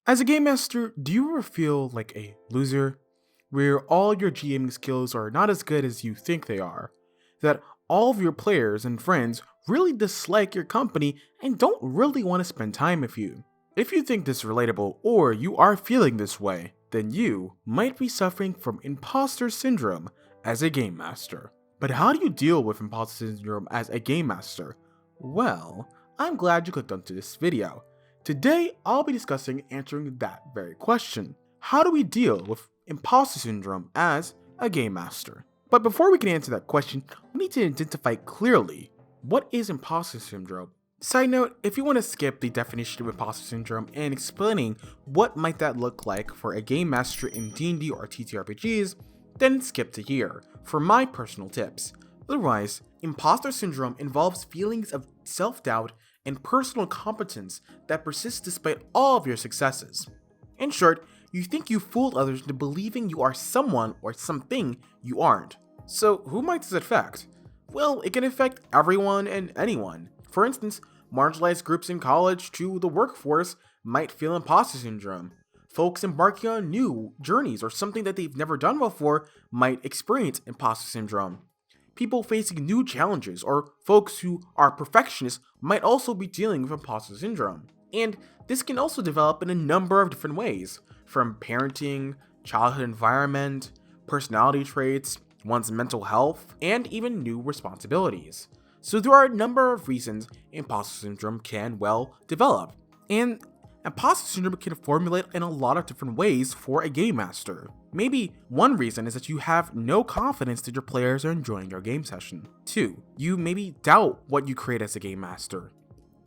As a game master, do you ever feel like a loser, where all your GMing skills are not as good as you think they are? That all of your players and friends really dislike your company and don't really want to spend time with you? If you think this is relatable or you are feeling this way, then you might be suffering from imposter syndrome as a game master. But how do you deal with imposter syndrome as a game master? Well, I'm glad you clicked onto this video. Today, I'll be discussing answering that very question. How do we deal with imposter syndrome as a game master? But before we can answer that question, we need to identify clearly what is imposter syndrome. Side note, if you want to skip the definition of imposter syndrome and explaining what might that look like for a game master in D&D or TTRPGs, then skip to here for my personal tips. Otherwise, imposter syndrome involves feelings of self-doubt and personal competence that persist despite all of your successes. In short, you think you fooled others into believing you are someone or something you aren't. So who might this affect? Well, it can affect everyone and anyone. For instance, marginalized groups in college to the workforce might feel imposter syndrome. Folks embarking on new journeys or something that they've never done before might experience imposter syndrome. People facing new challenges or folks who are perfectionists might also be dealing with imposter syndrome. And this can also develop in a number of different ways, from parenting, childhood environment, personality traits, one's mental health, and even new responsibilities. So there are a number of reasons imposter syndrome can, develop. And imposter syndrome can formulate in a lot of different ways for a game master. Maybe one reason is that you have no confidence that your players are enjoying your game session. 2. You maybe doubt what you create as a game master.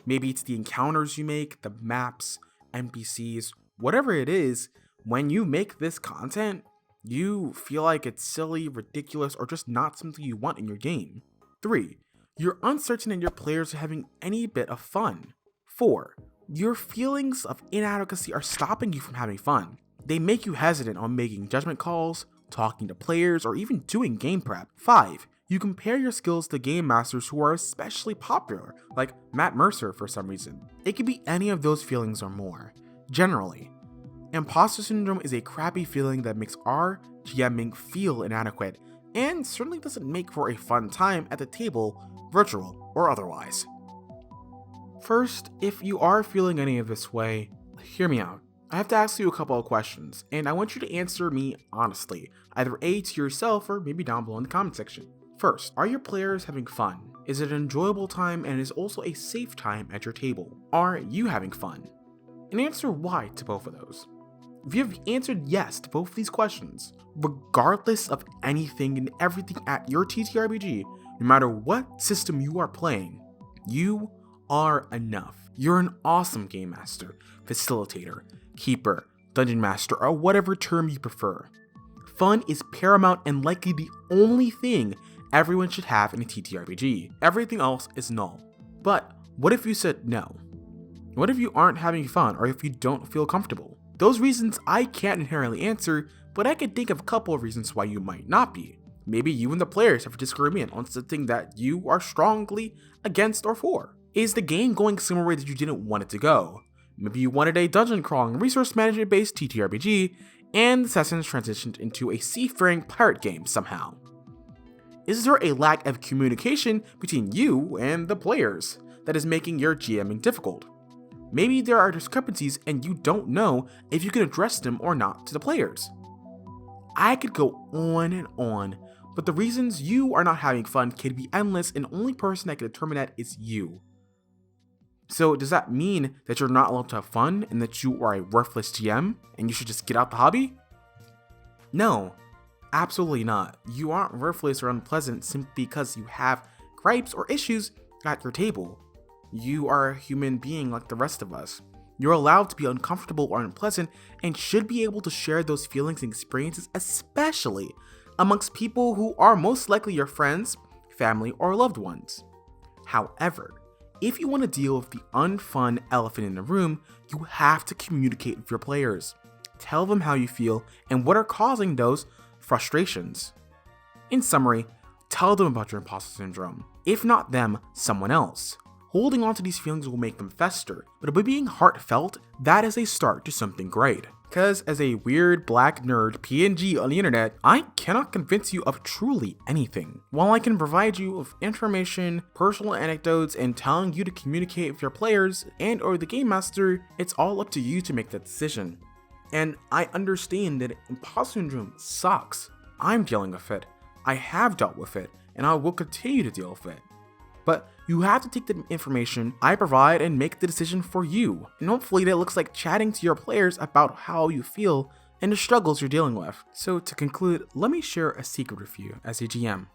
Maybe it's the encounters you make, the maps, NPCs, whatever it is. When you make this content, you feel like it's silly, ridiculous, or just not something you want in your game. 3. You're uncertain that your players are having any bit of fun. 4. Your feelings of inadequacy are stopping you from having fun. They make you hesitant on making judgment calls, talking to players, or even doing game prep. 5. You compare your skills to game masters who are especially popular, like Matt Mercer for some reason. It could be any of those feelings or more. Generally, imposter syndrome is a crappy feeling that makes our GMing feel inadequate, and certainly doesn't make for a fun time at the table, virtual or otherwise. First, if you are feeling any of this way, hear me out. I have to ask you a couple of questions, and I want you to answer me honestly, either A, to yourself, or maybe down below in the comment section. First, are your players having fun? Is it an enjoyable time and is also a safe time at your table? Are you having fun? And answer why to both of those. If you have answered yes to both of these questions, regardless of anything and everything at your TTRPG, no matter what system you are playing, you are enough. You're an awesome game master, facilitator, keeper, dungeon master, or whatever term you prefer. Fun is paramount and likely the only thing everyone should have in a TTRPG. Everything else is null. But what if you said no? What if you aren't having fun or if you don't feel comfortable? Those reasons I can't inherently answer, but I can think of a couple of reasons why you might not be. Maybe you and the players have a disagreement on something that you are strongly against or for. Is the game going somewhere way that you didn't want it to go? Maybe you wanted a dungeon crawling, resource management based TTRPG, and the sessions transitioned into a seafaring pirate game somehow. Is there a lack of communication between you and the players that is making your GMing difficult? Maybe there are discrepancies and you don't know if you can address them or not to the players. I could go on and on, but the reasons you are not having fun can be endless, and the only person that can determine that is you. So does that mean that you're not allowed to have fun and that you are a worthless GM and you should just get out the hobby? No, absolutely not. You aren't worthless or unpleasant simply because you have gripes or issues at your table. You are a human being like the rest of us. You're allowed to be uncomfortable or unpleasant and should be able to share those feelings and experiences, especially amongst people who are most likely your friends, family, or loved ones. However, if you want to deal with the unfun elephant in the room, you have to communicate with your players. Tell them how you feel and what are causing those frustrations. In summary, tell them about your imposter syndrome. If not them, someone else. holding on to these feelings will make them fester, but by being heartfelt, that is a start to something great. Because as a weird black nerd PNG on the internet, I cannot convince you of truly anything. While I can provide you with information, personal anecdotes, and telling you to communicate with your players and or the game master, it's all up to you to make that decision. And I understand that imposter syndrome sucks. I'm dealing with it. I have dealt with it, and I will continue to deal with it. But you have to take the information I provide and make the decision for you. And hopefully that looks like chatting to your players about how you feel and the struggles you're dealing with. So to conclude, let me share a secret with you as a GM.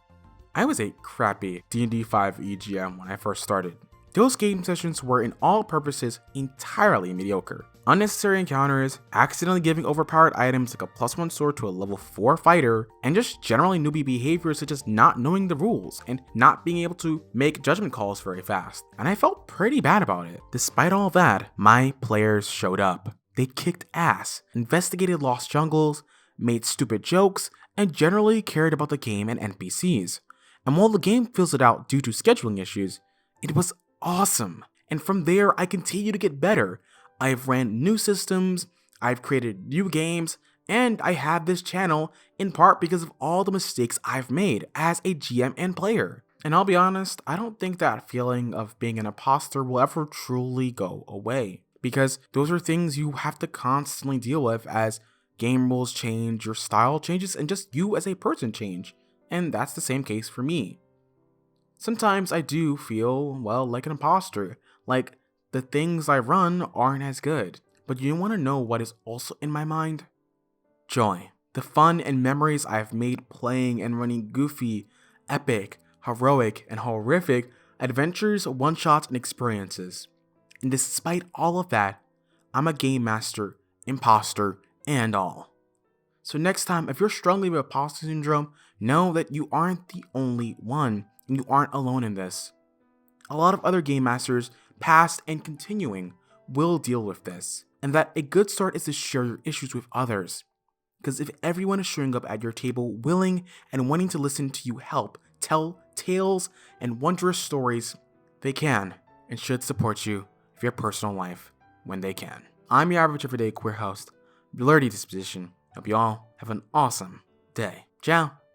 I was a crappy D&D 5e GM when I first started. Those game sessions were in all purposes entirely mediocre. Unnecessary encounters, accidentally giving overpowered items like a +1 sword to a level 4 fighter, and just generally newbie behavior such as not knowing the rules and not being able to make judgment calls very fast. And I felt pretty bad about it. Despite all that, my players showed up. They kicked ass, investigated lost jungles, made stupid jokes, and generally cared about the game and NPCs. And while the game fizzled out due to scheduling issues, it was awesome. And from there, I continue to get better. I've ran new systems, I've created new games, and I have this channel in part because of all the mistakes I've made as a GM and player. And I'll be honest, I don't think that feeling of being an imposter will ever truly go away, because those are things you have to constantly deal with as game rules change, your style changes, and just you as a person change. And that's the same case for me. Sometimes I do feel, well, like an imposter, like the things I run aren't as good. But you want to know what is also in my mind? Joy. The fun and memories I've made playing and running goofy, epic, heroic, and horrific adventures, one-shots, and experiences. And despite all of that, I'm a game master, imposter, and all. So next time, if you're struggling with imposter syndrome, know that you aren't the only one, and you aren't alone in this. A lot of other game masters, past and continuing, will deal with this, and that a good start is to share your issues with others. Because if everyone is showing up at your table willing and wanting to listen to you help tell tales and wondrous stories, they can and should support you with your personal life when they can. I'm your average everyday queer host, Blurdy Disposition. Hope you all have an awesome day. Ciao!